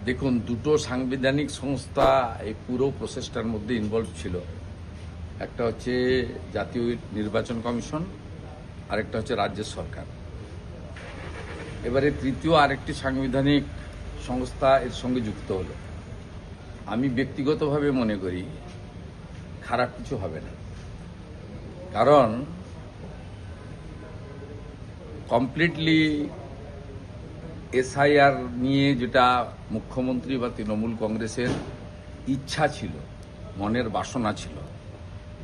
দেখুন, দুটো সাংবিধানিক সংস্থা এই পুরো প্রসেসটার মধ্যে ইনভলভ ছিল। একটা হচ্ছে জাতীয় নির্বাচন কমিশন, আরেকটা হচ্ছে রাজ্য সরকার। এবারে তৃতীয় আরেকটি সাংবিধানিক সংস্থা এর সঙ্গে যুক্ত হলো। আমি ব্যক্তিগতভাবে মনে করি খারাপ কিছু হবে না, কারণ কমপ্লিটলি এসআইআর নিয়ে যেটা মুখ্যমন্ত্রী বা তৃণমূল কংগ্রেসের ইচ্ছা ছিল, মনের বাসনা ছিল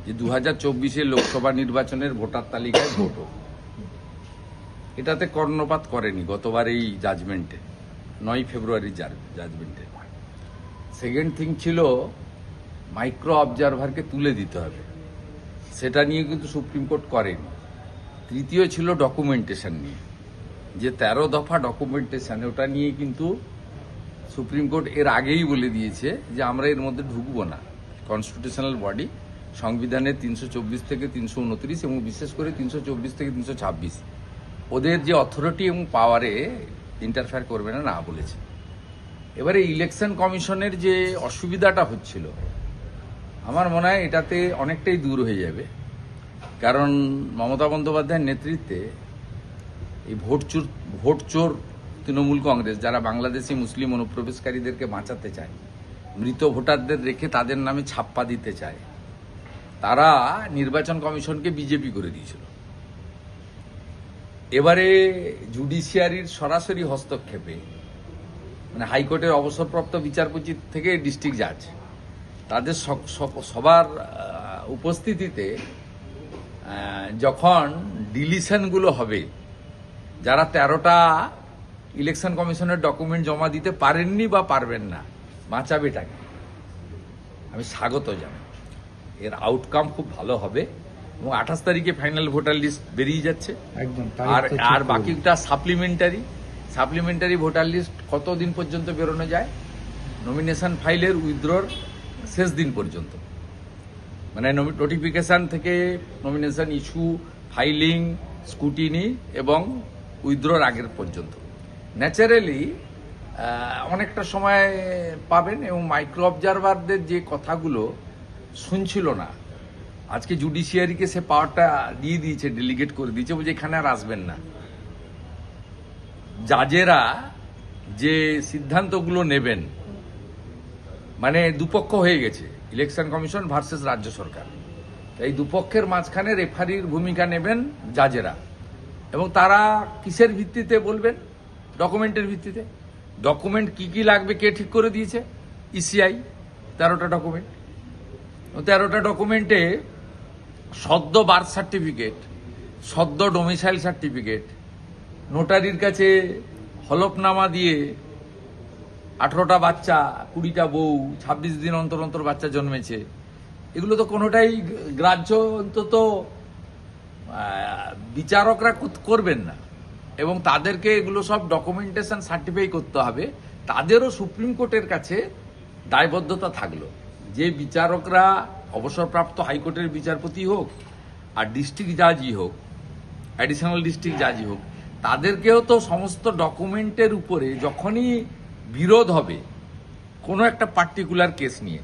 যে 2024 লোকসভা নির্বাচনের ভোটার তালিকায় ভোট হোক, এটাতে কর্ণপাত করেনি গতবার এই জাজমেন্টে, 9 ফেব্রুয়ারির জাজমেন্টে। সেকেন্ড থিং ছিল মাইক্রো অবজারভারকে তুলে দিতে হবে, সেটা নিয়ে কিন্তু সুপ্রিম কোর্ট করেনি। তৃতীয় ছিল ডকুমেন্টেশন নিয়ে, যে 13 দফা ডকুমেন্টেশন, ওটা নিয়ে কিন্তু সুপ্রিম কোর্ট এর আগেই বলে দিয়েছে যে আমরা এর মধ্যে ঢুকবো না। কনস্টিটিউশনাল বডি সংবিধানের 324 থেকে 329 এবং বিশেষ করে 324 থেকে 326 ওদের যে অথরিটি এবং পাওয়ারে ইন্টারফেয়ার করবে না না বলেছে। এবারে ইলেকশন কমিশনের যে অসুবিধাটা হচ্ছিল, আমার মনে হয় এটাতে অনেকটাই দূর হয়ে যাবে, কারণ মমতা বন্দ্যোপাধ্যায়ের নেতৃত্বে এই ভোট চোর তৃণমূল কংগ্রেস, যারা বাংলাদেশি মুসলিম অনুপ্রবেশকারীদেরকে বাঁচাতে চায়, মৃত ভোটারদের রেখে তাদের নামে ছাপ্পা দিতে চায়, তারা নির্বাচন কমিশনকে বিজেপি করে দিয়েছিল। এবারে জুডিশিয়ারির সরাসরি হস্তক্ষেপে, মানে হাইকোর্টের অবসরপ্রাপ্ত বিচারপতি থেকে ডিস্ট্রিক্ট জাজ, তাদের সবার উপস্থিতিতে যখন ডিলিশনগুলো হবে, যারা 13টা ইলেকশন কমিশনের ডকুমেন্ট জমা দিতে পারেননি বা পারবেন না, বাঁচাবেটাকে আমি স্বাগত জানাই। এর আউটকাম খুব ভালো হবে এবং 28 তারিখে ফাইনাল ভোটার লিস্ট বেরিয়ে যাচ্ছে। একদম। আর বাকিটা সাপ্লিমেন্টারি ভোটার লিস্ট কতদিন পর্যন্ত বেরোনো যায়? নমিনেশন ফাইলের উইথড্রর শেষ দিন পর্যন্ত, মানে নোটিফিকেশন থেকে নমিনেশন ইস্যু, ফাইলিং, স্কুটিনি এবং উইথড্রর আগের পর্যন্ত ন্যাচারালি অনেকটা সময় পাবেন। এবং মাইক্রো অবজারভারদের যে কথাগুলো শুনছিল না, আজকে জুডিশিয়ারিকে সে পাওয়ারটা দিয়ে দিয়েছে, ডেলিগেট করে দিয়েছে, বলছে এখানে আর আসবেন না। জাজেরা যে সিদ্ধান্তগুলো নেবেন, মানে দুপক্ষ হয়ে গেছে, ইলেকশন কমিশন ভার্সেস রাজ্য সরকার, এই দুপক্ষের মাঝখানে রেফারির ভূমিকা নেবেন জাজেরা। এবং তারা কিসের ভিত্তিতে বলবেন? ডকুমেন্টের ভিত্তিতে। ডকুমেন্ট কি কি লাগবে কে ঠিক করে দিয়েছে? ECI 13টা document. 13টা ডকুমেন্টে সদ্য বার্থ সার্টিফিকেট, সদ্য ডোমিসাইল সার্টিফিকেট, নোটারির কাছে হলফনামা দিয়ে 18টা বাচ্চা, 20টা বউ, 26 দিন অন্তর অন্তর বাচ্চা জন্মেছে, এগুলো তো কোনোটাই গ্রাহ্য অন্তত বিচারকরা করবেন না। এবং তাদেরকে এগুলো সব ডকুমেন্টেশন সার্টিফাই করতে হবে। তাদেরও সুপ্রিম কোর্টের কাছে দায়বদ্ধতা থাকলো যে বিচারকরা অবসরপ্রাপ্ত হাইকোর্টের বিচারপতি হোক আর ডিস্ট্রিক্ট জাজই হোক, অ্যাডিশনাল ডিস্ট্রিক্ট জাজই হোক, তাদেরকেও তো সমস্ত ডকুমেন্টের উপরে যখনই বিরোধ হবে কোনো একটা পার্টিকুলার কেস নিয়ে,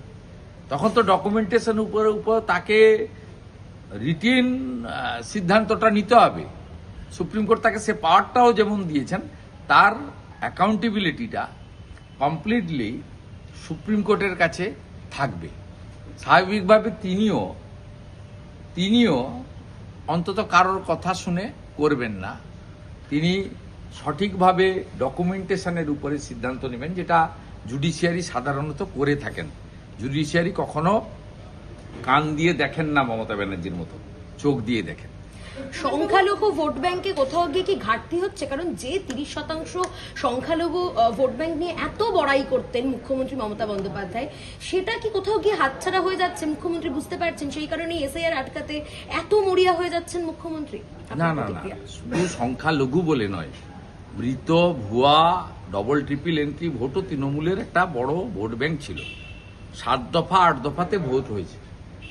তখন তো ডকুমেন্টেশন উপর তাকে রিটিন সিদ্ধান্তটা নিতে হবে। সুপ্রিম কোর্ট তাকে সে পাওয়ারটাও যেমন দিয়েছেন, তার অ্যাকাউন্টেবিলিটিটা কমপ্লিটলি সুপ্রিম কোর্টের কাছে থাকবে। স্বাভাবিকভাবে তিনিও অন্তত কারোর কথা শুনে করবেন না, তিনি সঠিকভাবে ডকুমেন্টেশনের উপরে সিদ্ধান্ত নেবেন, যেটা জুডিশিয়ারি সাধারণত করে থাকেন। জুডিশিয়ারি কখনো কান দিয়ে দেখেন না মমতা ব্যানার্জির মতো, চোখ দিয়ে দেখেন। সংখ্যালঘু ভোট ব্যাংকে কোথাও গিয়ে কি ঘাটতি হচ্ছে? কারণ যে 30% সংখ্যালঘু ভোট ব্যাংক নিয়ে এত বড়াই করতেন মুখ্যমন্ত্রী মমতা বন্দ্যোপাধ্যায়, সেটা কি কোথাও গিয়ে হাতছাড়া হয়ে যাচ্ছে? মুখ্যমন্ত্রী বুঝতে পারছেন, সেই কারণে এসআইআর আটকাতে এত মরিয়া হয়ে যাচ্ছেন মুখ্যমন্ত্রী? না, শুধু সংখ্যালঘু বলে নয়, মৃত, ভুয়া, ডবল ট্রিপল এন্ট্রি ভোটও তৃণমূলের একটা বড় ভোট ব্যাংক ছিল। 7 দফা 8 দফাতে ভোট হয়েছে।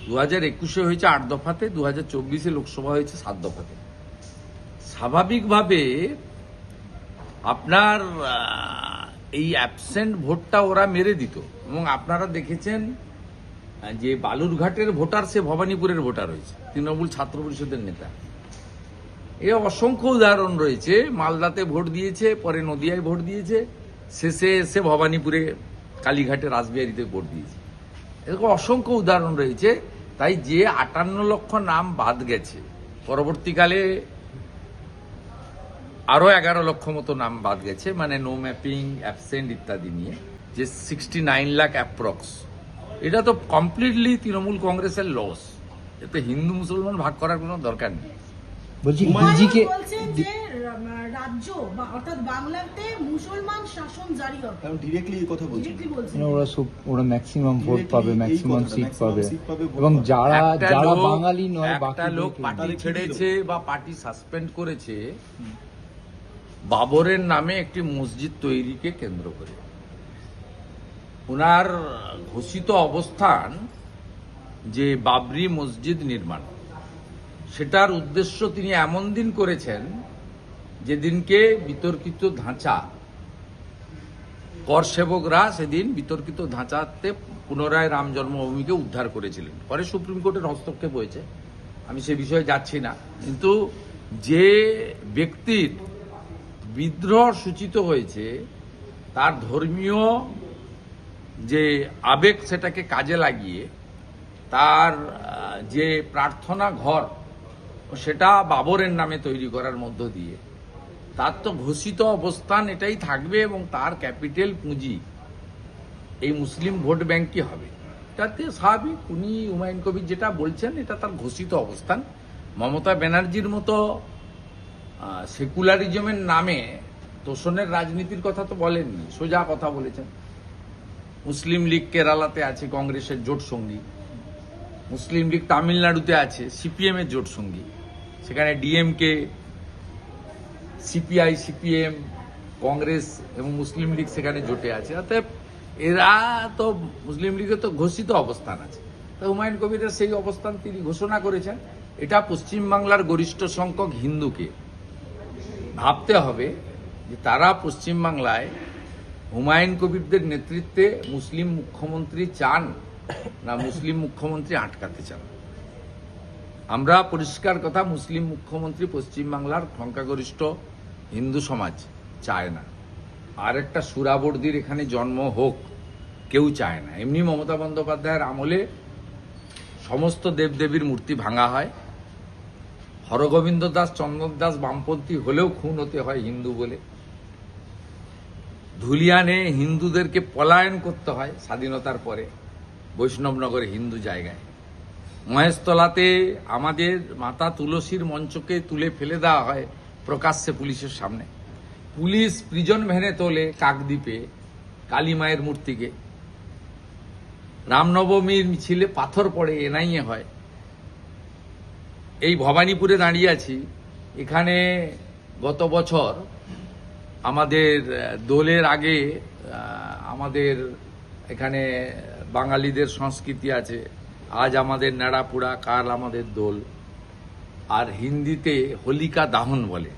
2021 হয়েছে 8 দফাতে, 2024 লোকসভা হয়েছে 7 দফাতে। স্বাভাবিকভাবে আপনার এই অ্যাবসেন্ট ভোটটা ওরা মেরে দিত, এবং আপনারা দেখেছেন যে বালুরঘাটের ভোটার সে ভবানীপুরের ভোটার হয়েছে, তৃণমূল ছাত্র পরিষদের নেতা। এ অসংখ্য উদাহরণ রয়েছে। মালদাতে ভোট দিয়েছে, পরে নদিয়ায় ভোট দিয়েছে, শেষে এসে ভবানীপুরে কালীঘাটে রাসবিহারীতে ভোট দিয়েছে। এরকম অসংখ্য উদাহরণ রয়েছে। তাই যে 58 লক্ষ নাম বাদ গেছে, পরবর্তীকালে আরো 11 লক্ষ মতো নাম বাদ গেছে, মানে নো ম্যাপিং, অ্যাবসেন্ট ইত্যাদি নিয়ে, যে 69 লাখ অ্যাপ্রক্স, এটা তো কমপ্লিটলি তৃণমূল কংগ্রেসের লস। এতে হিন্দু মুসলমান ভাগ করার কোনো দরকার নেই। বলছি হুমায়ুন ইজিকে বলছেন যে রাজ্য বা অর্থাৎ বাংলাতে মুসলমান শাসন জারি হবে, কারণ ডিরেক্টলি এই কথা বলছেন। ডিরেক্টলি বলছেন। ওরা ম্যাক্সিমাম ভোট পাবে, এই ম্যাক্সিমাম কথাটা, সিট maximum পাবে, seat পাবে, ভোট এবং পাবে। যারা একটা যারা লোক- বাঙালি নয় একটা বাকি লোক পার্টি তাহলে কি ছেড়েছে বা পার্টি সাসপেন্ড করেছে বাবরের নামে একটি মসজিদ তৈরিকে কেন্দ্র করে। ওনার ঘোষিত অবস্থান যে বাবরি মসজিদ নির্মাণ, সেটার উদ্দেশ্য তিনি এমন দিন করেছেন যেদিনকে বিতর্কিত ধাঁচা, কর সেবকরা সেদিন বিতর্কিত ধাঁচাতে পুনরায় রাম জন্মভূমিকে উদ্ধার করেছিলেন। পরে সুপ্রিম কোর্টের হস্তক্ষেপ হয়েছে, আমি সে বিষয়ে যাচ্ছি না। কিন্তু যে ব্যক্তির বিদ্রোহ সূচিত হয়েছে, তার ধর্মীয় যে আবেগ সেটাকে কাজে লাগিয়ে তার যে প্রার্থনা ঘর, সেটা বাবরের নামে তৈরি করার মধ্য দিয়ে তার তো ঘোষিত অবস্থান এটাই থাকবে, এবং তার ক্যাপিটাল পুঁজি এই মুসলিম ভোট ব্যাংকই হবে। এটাতে স্বাভাবিক, উনি হুমায়ুন কবির যেটা বলছেন এটা তার ঘোষিত অবস্থান। মমতা ব্যানার্জির মতো সেকুলারিজমের নামে তোষণের রাজনীতির কথা তো বলেননি, সোজা কথা বলেছেন। মুসলিম লীগ কেরালাতে আছে কংগ্রেসের জোট সঙ্গী, মুসলিম লীগ তামিলনাড়ুতে আছে সিপিএম এর জোট সঙ্গী, সেখানে ডিএমকে, সিপিআই, সিপিএম, কংগ্রেস এবং মুসলিম লীগ সেখানে জোটে আছে। অতএব এরা তো মুসলিম লীগের তো ঘোষিত অবস্থান আছে। তো হুমায়ুন কবিরের সেই অবস্থান তিনি ঘোষণা করেছেন। এটা পশ্চিমবাংলার গরিষ্ঠ সংখ্যক হিন্দুকে ভাবতে হবে যে তারা পশ্চিমবাংলায় হুমায়ুন কবিরদের নেতৃত্বে মুসলিম মুখ্যমন্ত্রী চান না মুসলিম মুখ্যমন্ত্রী আটকাতে চান। আমরা পরিষ্কার কথা, মুসলিম মুখ্যমন্ত্রী পশ্চিমবাংলার সংখ্যাগরিষ্ঠ হিন্দু সমাজ চায় না। আর একটা সুরাবর্দির এখানে জন্ম হোক, কেউ চায় না। এমনি মমতা বন্দ্যোপাধ্যায়ের আমলে সমস্ত দেবদেবীর মূর্তি ভাঙা হয়, হরগোবিন্দ দাস, চন্দন দাস বামপন্থী হলেও খুন হতে হয় হিন্দু বলে, ধুলিয়ানে হিন্দুদেরকে পলায়ন করতে হয় স্বাধীনতার পরে বৈষ্ণবনগরে হিন্দু জায়গায়, মহেশতলাতে আমাদের মাতা তুলসীর মঞ্চকে তুলে ফেলে দেওয়া হয় প্রকাশ্যে পুলিশের সামনে, পুলিশ প্রিজন ভ্যানে তোলে কাকদ্বীপে কালী মায়ের মূর্তিকে, রামনবমীর মিছিলে পাথর পড়ে এনআইএ হয়। এই ভবানীপুরে দাঁড়িয়ে আছি, এখানে গত বছর আমাদের দোলের আগে আমাদের এখানে বাঙালিদের সংস্কৃতি আছে, আজ আমাদের নেড়াপুড়া, কাল আমাদের দোল, আর হিন্দিতে হোলিকা দাহন বলে,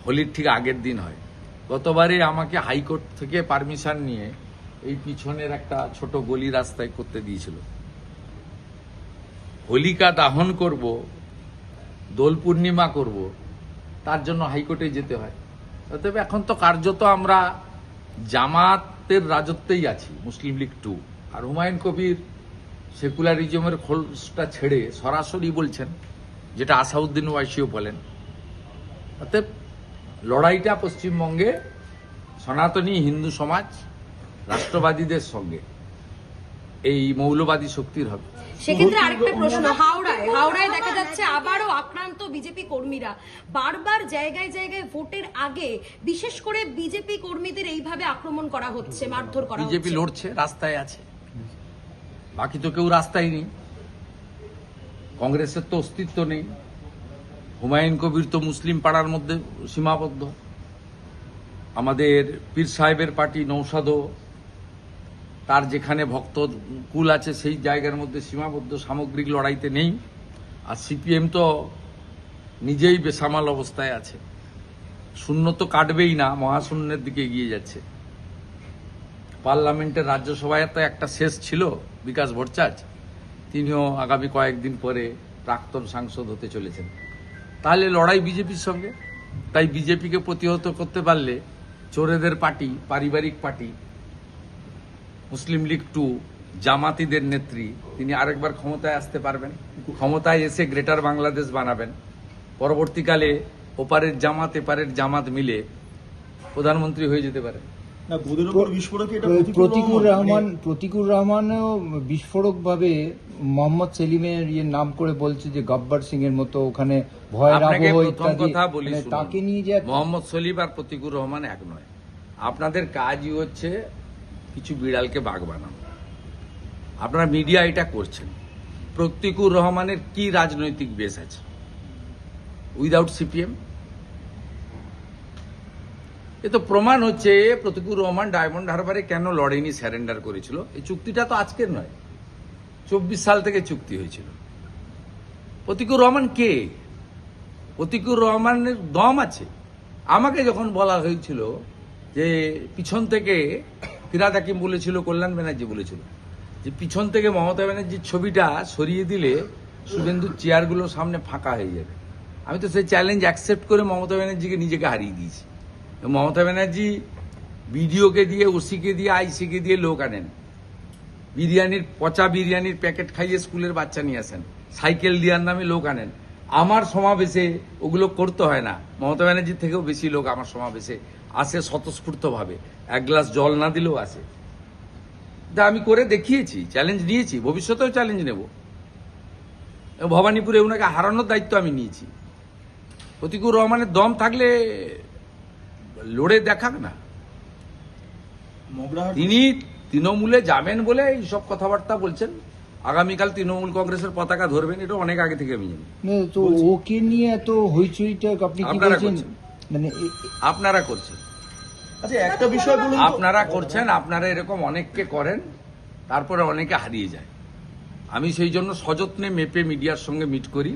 হোলির ঠিক আগের দিন হয়। গতবারে আমাকে হাইকোর্ট থেকে পারমিশন নিয়ে এই পিছনের একটা ছোট গলি রাস্তায় করতে দিয়েছিল। হোলিকা দাহন করব, দোল পূর্ণিমা করব, তার জন্য হাইকোর্টে যেতে হয়। তবে এখন তো কার্যত আমরা জামাতের রাজত্বেই আছি, মুসলিম লীগ 2। আর হুমায়ুন কবির সেকুলারিজমের খোলসটা ছেড়ে সরাসরি বলছেন, যেটা আসাউদ্দিন ওয়াইসিও বলেন। অতএব লড়াইটা পশ্চিমবঙ্গে সনাতনী হিন্দু সমাজ রাষ্ট্রবাদীদের সঙ্গে এই মৌলবাদী শক্তির হবে। সেক্ষেত্রে আরেকটা প্রশ্ন, হাওড়ায় দেখা যাচ্ছে আবারও আক্রান্ত বিজেপি কর্মীরা। বারবার জায়গায় জায়গায় ভোটের আগে বিশেষ করে বিজেপি কর্মীদের এইভাবে আক্রমণ করা হচ্ছে, মারধর করা হচ্ছে। বিজেপি লড়ছে, রাস্তায় আছে, বাকি তো কেউ রাস্তায় নেই। কংগ্রেসের তো অস্তিত্ব নেই। হুমায়ুন কবির তো মুসলিম পাড়ার মধ্যে সীমাবদ্ধ। আমাদের পীর সাহেবের পার্টি নৌসাদও তার যেখানে ভক্ত কুল আছে সেই জায়গার মধ্যে সীমাবদ্ধ, সামগ্রিক লড়াইতে নেই। আর সিপিএম তো নিজেই বেসামাল অবস্থায় আছে। শূন্য তো কাটবেই না, মহাশূন্যের দিকে এগিয়ে যাচ্ছে। পার্লামেন্টের রাজ্যসভায় তো একটা শেষ ছিল বিকাশ ভট্টাচার্য, তিনিও আগামী কয়েকদিন পরে প্রাক্তন সাংসদ হতে চলেছেন। তাহলে লড়াই বিজেপির সঙ্গে। তাই বিজেপিকে প্রতিহত করতে পারলে চোরেদের পার্টি, পারিবারিক পার্টি, মুসলিম লীগ 2, জামাতিদের নেত্রী, তিনি আরেকবার ক্ষমতায় আসতে পারবেন। ক্ষমতায় এসে গ্রেটার বাংলাদেশ বানাবেন। পরবর্তীকালে ওপারের জামাত এপারের জামাত মিলে প্রধানমন্ত্রী হয়ে যেতে পারেন। না, বুধের উপর বিস্ফোরক এটা প্রতিকুর রহমানও বিস্ফোরক ভাবে মোহাম্মদ সেলিমের নাম করে বলছে যে গব্বর সিং এর মতো ওখানে ভয়ের আপনাকে আবহ প্রথম ইত্যাদি, কথা বলি, মানে শুনুন। তাকে নিয়ে যে মোহাম্মদ সলিম আর প্রতিকুর রহমান এক নয়। আপনাদের কাজই হচ্ছে কিছু বিড়ালকে বাঘ বানানো। আপনারা মিডিয়া এটা করছেন। প্রতিকুর রহমানের কি রাজনৈতিক বেস আছে উইদাউট সিপিএম? এ তো প্রমাণ হচ্ছে প্রতিকুর রহমান ডায়মন্ড হারবারে কেন লড়েনি, স্যারেন্ডার করেছিল। এই চুক্তিটা তো আজকের নয়, 24 সাল থেকে চুক্তি হয়েছিল। প্রতিকুর রহমান কে? প্রতিকুর রহমানের দম আছে। আমাকে যখন বলা হয়েছিল যে পিছন থেকে, ফিরাদ হাকিম বলেছিল, কল্যাণ ব্যানার্জি বলেছিল যে পিছন থেকে মমতা ব্যানার্জির ছবিটা সরিয়ে দিলে শুভেন্দুর চেয়ারগুলো সামনে ফাঁকা হয়ে যাবে, আমি তো সেই চ্যালেঞ্জ অ্যাকসেপ্ট করে মমতা ব্যানার্জিকে নিজেকে হারিয়ে দিয়েছি। মমতা ব্যানার্জি বিডিওকে দিয়ে, ওসিকে দিয়ে, আইসিকে দিয়ে লোক আনেন, বিরিয়ানির পচা বিরিয়ানির প্যাকেট খাইয়ে স্কুলের বাচ্চা নিয়ে আসেন, সাইকেল দেওয়ার নামে লোক আনেন। আমার সমাবেশে ওগুলো করতে হয় না। মমতা ব্যানার্জির থেকেও বেশি লোক আমার সমাবেশে আসে স্বতঃস্ফূর্তভাবে, এক গ্লাস জল না দিলেও আসে। তা আমি করে দেখিয়েছি, চ্যালেঞ্জ নিয়েছি, ভবিষ্যতেও চ্যালেঞ্জ নেব। ভবানীপুরে ওনাকে হারানোর দায়িত্ব আমি নিয়েছি। প্রতিকুর রহমানের দম থাকলে লড়ে দেখাক না। মগরাহাট তিনি তৃণমূলে যাবেন বলে এইসব কথাবার্তা বলছেন। আগামীকাল তৃণমূল কংগ্রেসের পতাকা ধরবেন, এটা অনেক আগে থেকে আমি জানি। তো ওকে নিয়ে এত হইচইটা আপনি কি আপনারা বলছেন? করছেন। মানে আপনারা করছেন, আচ্ছা, একটা বিষয় বলুন তো। আপনারা করছেন, আপনারা এরকম অনেককে করেন, তারপরে অনেকে হারিয়ে যায়। আমি সেই জন্য সযত্নে মেপে মিডিয়ার সঙ্গে মিট করি,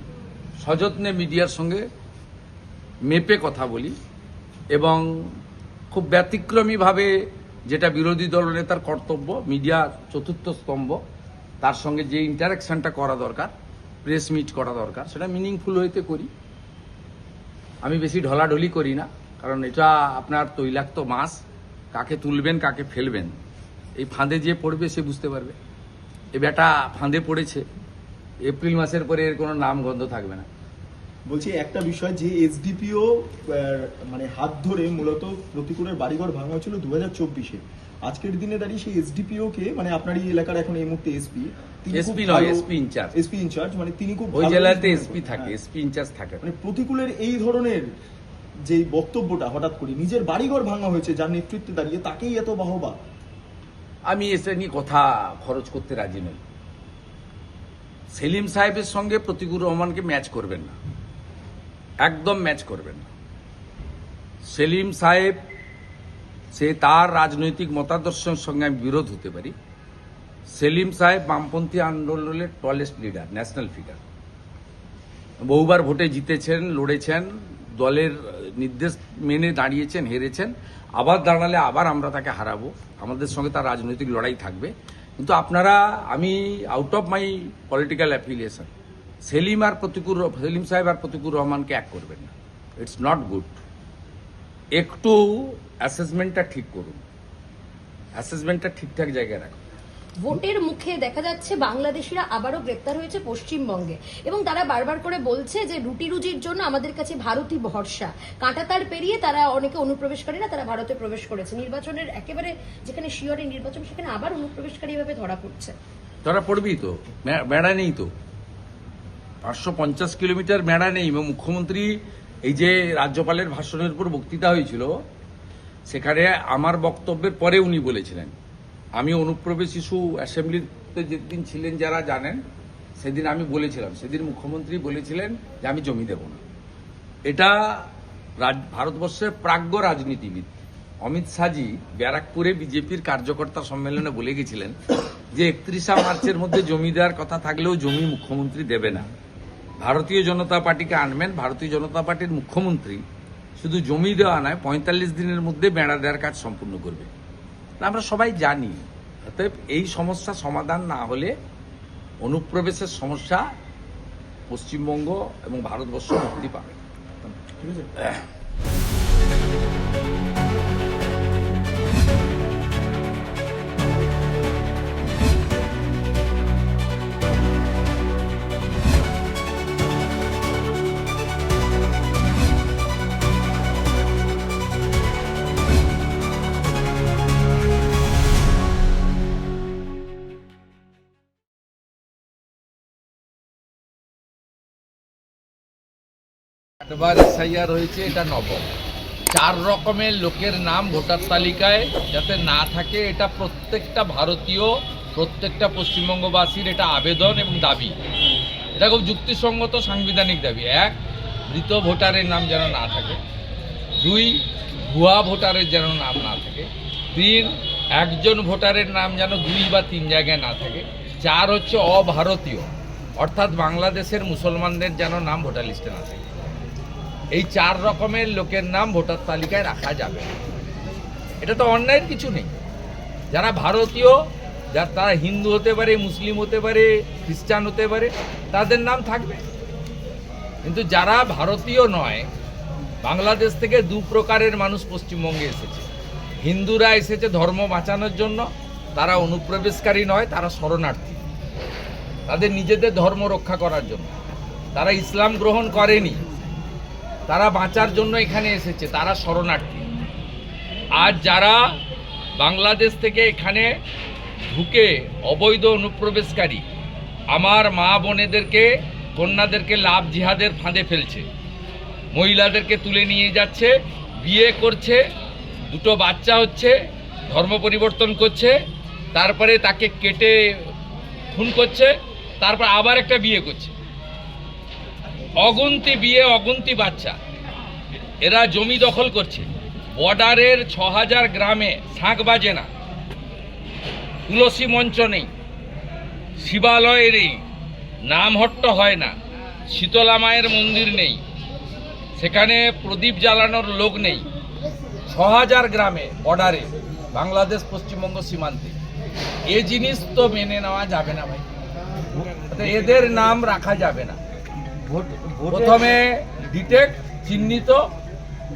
সযত্নে মিডিয়ার সঙ্গে মেপে কথা বলি, এবং খুব ব্যতিক্রমীভাবে যেটা বিরোধী দলনেতার কর্তব্য, মিডিয়া চতুর্থ স্তম্ভ, তার সঙ্গে যে ইন্টারাকশনটা করা দরকার, প্রেস মিট করা দরকার, সেটা মিনিংফুল হইতে করি। আমি বেশি ঢলাঢলি করি না, কারণ এটা আপনার তৈলাক্ত মাছ, কাকে তুলবেন কাকে ফেলবেন এই ফাঁদে যে পড়বে সে বুঝতে পারবে। এ বেটা ফাঁদে পড়েছে, এপ্রিল মাসের পরে এর কোনো নাম গন্ধ থাকবে না। বলছি একটা বিষয়, যে এসডিপিও মানে হাত ধরে মূলত প্রতিকূলের বাড়িঘর ভাঙা হয়েছিল 2024-এ, আজকের দিনে দাঁড়িয়ে সেই এসডিপিও কে, মানে আপনার এই এলাকার এখন এই মুহূর্তে এসপি, এসপি নয়, এসপি ইনচার্জ। এসপি ইনচার্জ, মানে তিনি খুব ওই ভালো জেলাতে মনে এসপি করেন। থাকে, হ্যাঁ। এসপি ইনচার্জ থাকে। মানে প্রতিকূলের এই ধরনের যে বক্তব্যটা হঠাৎ করে, নিজের বাড়িঘর ভাঙা হয়েছে যার নেতৃত্বে দাঁড়িয়ে, তাকেই এত বাহবা। আমি এসে নিয়ে কথা খরচ করতে রাজি নই। সেলিম সাহেবের সঙ্গে প্রতিকুর রহমানকে ম্যাচ করবেন না, একদম ম্যাচ করবেন না। সেলিম সাহেব, সে তার রাজনৈতিক মতাদর্শের সঙ্গে আমি বিরোধ হতে পারি। সেলিম সাহেব বামপন্থী আন্দোলনের টলেস্ট লিডার, ন্যাশনাল ফিগার, বহুবার ভোটে জিতেছেন, লড়েছেন, দলের নির্দেশ মেনে দাঁড়িয়েছেন, হেরেছেন, আবার দাঁড়ালে আবার আমরা তাকে হারাবো, আমাদের সঙ্গে তার রাজনৈতিক লড়াই থাকবে। কিন্তু আপনারা, আমি out of my political affiliation, Salim সাহেব আর প্রতিকুর রহমানকে এক করবেন না। It's not good. একটু অ্যাসেসমেন্টটা ঠিক করুন, অ্যাসেসমেন্টটা ঠিকঠাক জায়গায় রাখুন। ভোটের মুখে দেখা যাচ্ছে বাংলাদেশিরা আবারও গ্রেপ্তার হয়েছে পশ্চিমবঙ্গে, এবং তারা বারবার করে বলছে যে রুটি রুজির জন্য আমাদের কাছে ভারতই ভরসা। কাঁটাতার পেরিয়ে তারা, অনেকে অনুপ্রবেশকারীরা তারা ভারতে প্রবেশ করেছে। নির্বাচনের একেবারে যেখানে শিয়রের নির্বাচন, সেখানে আবার অনুপ্রবেশকারী ভাবে ধরা পড়ছে। ধরা পড়বেই তো, মেড়া নেই তো, 550 কিলোমিটার মেড়া নেই। এবং মুখ্যমন্ত্রী, এই যে রাজ্যপালের ভাষণের উপর বক্তৃতা হয়েছিল, সেখানে আমার বক্তব্যের পরে উনি বলেছিলেন, আমি অনুপ্রবেশ ইস্যু অ্যাসেম্বলিতে যেদিন ছিলেন যারা জানেন, সেদিন আমি বলেছিলাম, সেদিন মুখ্যমন্ত্রী বলেছিলেন যে আমি জমি দেব না। এটা ভারতবর্ষের প্রাজ্ঞ রাজনীতিবিদ অমিত শাহজি ব্যারাকপুরে বিজেপির কার্যকর্তা সম্মেলনে বলে গেছিলেন যে 31 মার্চের মধ্যে জমি দেওয়ার কথা থাকলেও জমি মুখ্যমন্ত্রী দেবে না। ভারতীয় জনতা পার্টিকে আনবেন, ভারতীয় জনতা পার্টির মুখ্যমন্ত্রী শুধু জমি দেওয়া নয়, 45 দিনের মধ্যে বেড়া দেওয়ার কাজ সম্পূর্ণ করবে। তা আমরা সবাই জানি। অতএব এই সমস্যা সমাধান না হলে অনুপ্রবেশের সমস্যা পশ্চিমবঙ্গ এবং ভারতবর্ষ মুক্তি পাবে। ঠিক আছে। একবার এসআইআর হয়েছে, এটা নবম। 4 রকমের লোকের নাম ভোটার তালিকায় যাতে না থাকে, এটা প্রত্যেকটা ভারতীয়, প্রত্যেকটা পশ্চিমবঙ্গবাসীর এটা আবেদন এবং দাবি। এটা খুব যুক্তিসঙ্গত সাংবিধানিক দাবি। 1, মৃত ভোটারের নাম যেন না থাকে। 2, ভুয়া ভোটারের যেন নাম না থাকে। 3, একজন ভোটারের নাম যেন 2 বা 3 জায়গায় না থাকে। 4 হচ্ছে অভারতীয়, অর্থাৎ বাংলাদেশের মুসলমানদের যেন নাম ভোটার লিস্টে না থাকে। এই 4 রকমের লোকের নাম ভোটার তালিকায় রাখা যাবে। এটা তো অন্যায়ের কিছু নেই। যারা ভারতীয়, তারা হিন্দু হতে পারে, মুসলিম হতে পারে, খ্রিস্টান হতে পারে, তাদের নাম থাকবে। কিন্তু যারা ভারতীয় নয়, বাংলাদেশ থেকে 2 প্রকারের মানুষ পশ্চিমবঙ্গে এসেছে। হিন্দুরা এসেছে ধর্ম বাঁচানোর জন্য, তারা অনুপ্রবেশকারী নয়, তারা শরণার্থী, তাদের নিজেদের ধর্ম রক্ষা করার জন্য। তারা ইসলাম গ্রহণ করেনি, তারা বাঁচার জন্য এখানে এসেছে, তারা শরণার্থী। আর যারা বাংলাদেশ থেকে এখানে ঢুকে অবৈধ অনুপ্রবেশকারী, আমার মা বোনেদেরকে, কন্যাদেরকে লাভ জিহাদের ফাঁদে ফেলছে, মহিলাদেরকে তুলে নিয়ে যাচ্ছে, বিয়ে করছে, 2 বাচ্চা হচ্ছে, ধর্ম পরিবর্তন করছে, তারপরে তাকে কেটে খুন করছে, তারপর আবার একটা বিয়ে করছে। অগুন্তি বিয়ে, অগুন্তি বাচ্চা। এরা জমি দখল করছে। বর্ডারের 6000 গ্রামে শাঁখ বাজে না, তুলসী মঞ্চ নেই, শিবালয় নেই, নামহট্ট হয় না, শীতলা মায়ের মন্দির নেই, সেখানে প্রদীপ জ্বালানোর লোক নেই। 6000 গ্রামে বর্ডারে, বাংলাদেশ পশ্চিমবঙ্গ সীমান্তে। এ জিনিস তো মেনে নেওয়া যাবে না ভাই। এদের নাম রাখা যাবে না। প্রথমে ডিটেক্ট, চিহ্নিত,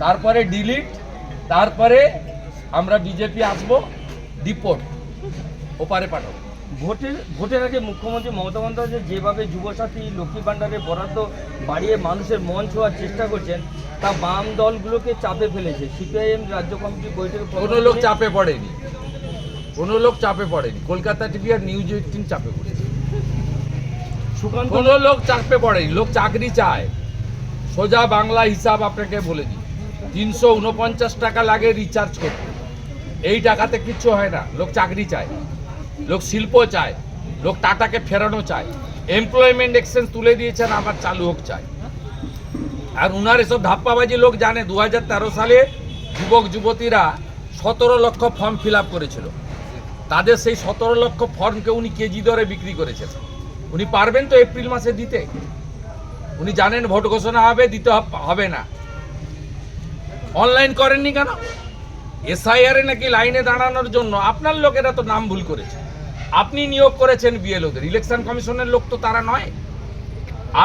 তারপরে ডিলিট, তারপরে আমরা বিজেপি আসবো, ডিপোর্ট, ওপারে পাঠাবো। ভোটের আগে মুখ্যমন্ত্রী মমতা বন্দ্যোপাধ্যায় যেভাবে যুবসাথী, লক্ষ্মী ভাণ্ডারের বরাদ্দ বাড়িয়ে মানুষের মন ছোঁয়ার চেষ্টা করছেন, তা বাম দলগুলোকে চাপে ফেলেছে। সিপিআইএম রাজ্য কমিটির বৈঠকে কোনো লোক চাপে পড়েনি, কোনো লোক চাপে পড়েনি। কলকাতা টিভি আর নিউজ 18 চাপে পড়েছে। সুকান্ত কোনো লোক চাপে পড়েনি। লোক চাকরি চায়। সোজা বাংলা হিসাব আপনাকে বলে দিই, 349 টাকা লাগে রিচার্জ করতে। এই টাকাতে কিচ্ছু হয় না। লোক চাকরি চায়, লোক শিল্প চায়, লোক টাটাকে ফেরানো চায়। এমপ্লয়মেন্ট এক্সচেঞ্জ তুলে দিয়েছেন, আবার চালু হোক চায়। আর উনার এসব ধাপ্পাবাজি লোক জানে। 2013 সালে যুবক যুবতীরা 17 লক্ষ ফর্ম ফিল আপ করেছিল। তাদের সেই 17 লক্ষ ফর্মকে উনি কেজি দরে বিক্রি করেছেন। উনি পারবেন তো এপ্রিল মাসে দিতে? উনি জানেন ভোট ঘোষণা হবে, দিতে হবে না। অনলাইন করেননি কেন? এসআইআর নাকি লাইনে দাঁড়ানোর জন্য আপনার লোকেরা তো নাম ভুল করেছে। আপনি নিয়োগ করেছেন বিএলওদের, ইলেকশন কমিশনের লোক তো তারা নয়।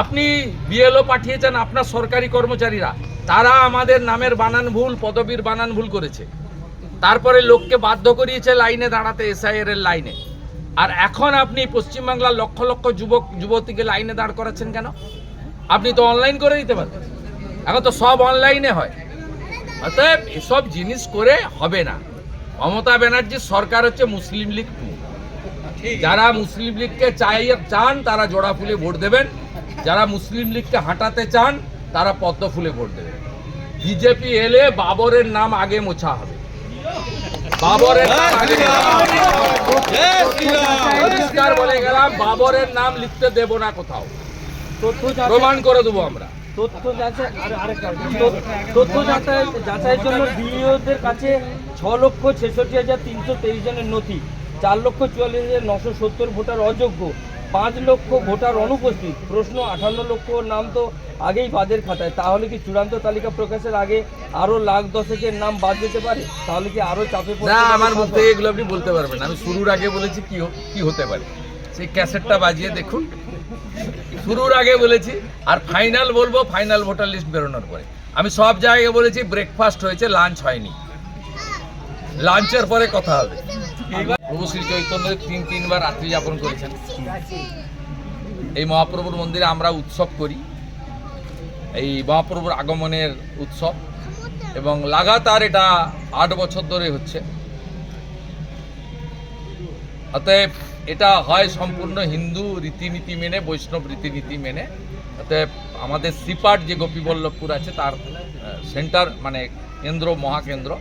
আপনি বিএলও পাঠিয়েছেন আপনার সরকারি কর্মচারীরা, তারা আমাদের নামের বানান ভুল, পদবীর বানান ভুল করেছে। তারপরে লোককে বাধ্য করিয়েছে লাইনে দাঁড়াতে, এসআইআর এর লাইনে। আর এখন আপনি পশ্চিমবাংলার লক্ষ লক্ষ যুবক যুবতীকে লাইনে দাঁড় করাচ্ছেন কেন? আপনি তো অনলাইন করে দিতে পারতেন। এখন তো সব অনলাইনে হয়। অতএব এসব জিনিস করে হবে না। মমতা ব্যানার্জির সরকার হচ্ছে মুসলিম লীগ 2। যারা মুসলিম লীগকে চান তারা জোড়া ফুলে ভোট দেবেন, যারা মুসলিম লীগকে হাঁটাতে চান তারা পদ্ম ফুলে ভোট দেবেন। বিজেপি এলে বাবরের নাম আগে মোছা হবে। বাবরের নাম আগে পরিষ্কার বলে গেলাম, বাবরের নাম লিখতে দেব না কোথাও। প্রমাণ করে দেবো আমরা। তথ্য যাচাইয়ের জন্য বিএলওদের কাছে 6,66,323 জনের নথি, 4,44,970 ভোটার অযোগ্য, 5 লক্ষ ভোটার অনুপস্থিত, প্রশ্ন 58 লক্ষ নাম তো আগেই বাদের খাতায়, তাহলে কি চূড়ান্ত তালিকা প্রকাশের আগে আরো লাখ দশেকের নাম বাদ যেতে পারে? তাহলে কি আরো চাপে পড়তে না, পারে আমার মুখ সরকার? থেকে এগুলো আপনি বলতে পারবেন না। আমি শুরুর আগে বলেছি কি হতে পারে, সেই ক্যাসেটটা বাজিয়ে দেখুন। শুরুর আগে বলেছি, আর ফাইনাল বলবো ফাইনাল ভোটার লিস্ট বেরোনোর পরে। আমি সব জায়গায় বলেছি ব্রেকফাস্ট হয়েছে, লাঞ্চ হয়নি, লাঞ্চের পরে কথা হবে। প্রভু শ্রী চৈতন্য 3বার রাত্রি যাপন করেছেন। এই মহাপ্রভুর মন্দিরে আমরা উৎসব করি, এই মহাপ্রভুর আগমনের উৎসব, এবং লাগাতার এটা 8 বছর ধরে হচ্ছে। অতএব এটা হয় সম্পূর্ণ হিন্দু রীতিনীতি মেনে, বৈষ্ণব রীতিনীতি মেনে। অতএব আমাদের শ্রীপাঠ যে গোপীবল্লভপুর আছে তার সেন্টার মানে কেন্দ্র, মহাকেন্দ্র,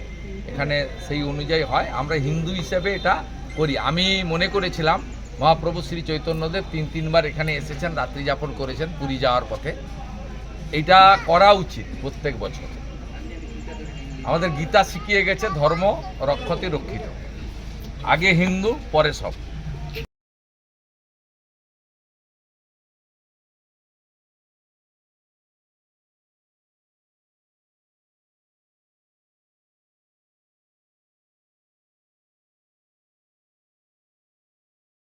এখানে সেই অনুযায়ী হয়। আমরা হিন্দু হিসেবে এটা করি। আমি মনে করেছিলাম মহাপ্রভু শ্রী চৈতন্যদেব 3বার এখানে এসেছেন, রাত্রি যাপন করেছেন পুরী যাওয়ার পথে। এটা করা উচিত প্রত্যেক বছর। আমাদের গীতা শিখিয়ে গেছে ধর্ম রক্ষতে রক্ষিত, আগে হিন্দু পরে সব।